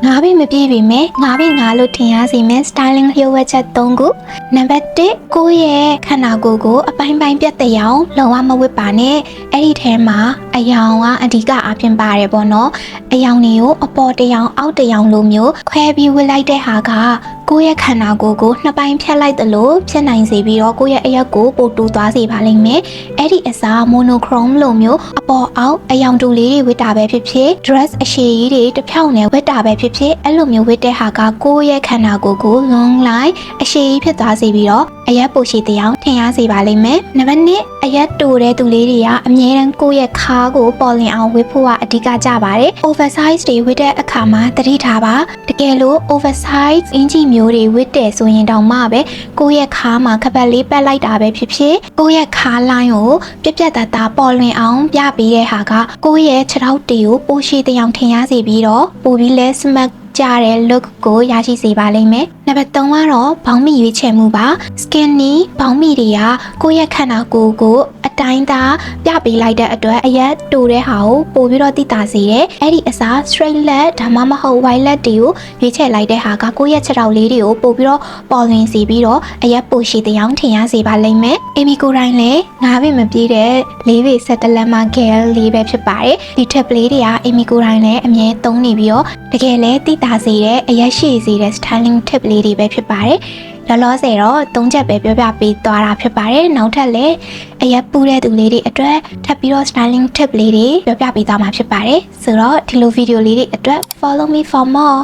ငါးပြီးမပြေးပြီမယ်ငါးပြီးငါလို့ထင်ရစီမယ် styling လျှို့ဝှက်ချက်3ခုနံပါတ်1ကိုယ့်ရဲ့ခန္ဓာကိုယ်ကိုအပိုင်းပိုင်းပြတ်တဲ့အောင်လုံးဝမဝတ်ပါနဲ့အဲ့ဒီထဲမှာအယောင်ကအဓိကအဖြစ်ပါတယ်ပေါ့နော်အယောင်တွေကိုအပေါ်တစ်ယောင်အောက်တစ်ယောင်လိုမျိုးခွဲပြီးဝတ်လိုက်တဲ့ဟာကကိုယ့်ရဲ့ခန္ဓာကိုယ်ကိုနှစ်ပိုင်းဖြတ်လိုက်သလိုဖြစ်နိုင်စေပြီးတော့ကိုယ့်ရဲ့အရက်ကိုပိုတူသွားစေပါလိမ့်မယ်အဲ့ဒီအစား monochrome လိုမျိုးအပေါ်အောက်အယောင်တူလေးတွေဝတ်တာပဲဖြစ်ဖြစ် dress အရှည်ကြီးတွေတစ်ဖြောင့်နဲ့ဝတ်တာပဲဖြစ်ဖြစ်အဲ့လိုမျိုးဝတ်တဲ့ဟာကကိုယ့်ရဲ့ခန္ဓာကိုယ်ကိုလွန်လိုက်အရှည်ကြီးဖြစ်သွားစေပြီးတော့အရက်ပိုရှိတဲ့အောင်ထင်ရစေပါလိမ့်မယ်နံပါတ်2အရက်တူတဲ့သူလေးတွေကအမြဲတမ်းကိုယ့်ရဲ့ခါးကိုပေါ်လင်အောင်ဝတ်ဖို့ကအဓိကကြပါတယ် oversize တွေဝတ်တဲ့အခါမှာသတိထားပါတကယ်လို့ oversize အင်ဂျီမျိုးတွေဝတ်တယ်ဆိုရင်တောင်မှပဲကိုယ့်ရဲ့ခါးမှာခပတ်လေးပတ်လိုက်တာပဲဖြစ်ဖြစ်ကိုယ့်ရဲ့ခါးလိုင်းကိုပြက်ပြက်သားသားပေါ်လွင်အောင်ပြပေးတဲ့ဟာကကိုယ့်ရဲ့ခြေထောက်တွေကိုပိုရှိတဲ့အောင်ထင်ရစေပြီးတော့ပိုပြီးလဲ smartကြတဲ့ look ကိုရရှိစေပါလိမ့်မယ်နံပါတ်3ကတော့ဘောင်းမီရွေးချယ်မှုပါ skinny ဘောင်းမီတွေကကိုယ့်ရဲ့ခန္ဓာကိုယ်ကိုအတိုင်းသားပြပေးလိုက်တဲ့အတွက်အရက်တူတဲ့ဟာကိုပိုပြီးတော့သိတာစေတယ်အဲ့ဒီအစား straight leg ဒါမှမဟုတ် wide leg တွေကိုရွေးချယ်လိုက်တဲ့ဟာကကိုယ့်ရဲ့ခြေထောက်လေးတွေကိုပိုပြီးတော့ပေါ်လွင်စေပြီးတော့အရက်ပိုရှိတဲ့အောင်ထင်ရစေပါလိမ့်မယ်အေမီကိုတိုင်းလည်းငါးပေမပြေးတဲ့၄ပေ17လက်မ girl လေးပဲဖြစ်ပါတယ်ဒီ tip လေးတွေကအေမီကိုတိုင်းလည်းအမြဲသုံးနေပြီးတော့တကယ်လည်းသိတာစေတဲ့အရက်ရှိစေတဲ့ styling tip လေးတွေပဲဖြစ်ပါတယ်လောလောဆယ်တော့3ချက်ပဲပြောပြပေးသွားတာဖြစ်ပါတယ်နောက်ထပ်လည်းအရက်ပူတဲ့သူလေးတွေအတွက်ထပ်ပြီးတော့ styling tip လေးတွေပြောပြပေးသွားမှာဖြစ်ပါတယ်ဆိုတော့ဒီလိုဗီဒီယိုလေးတွေအတွက် follow me for more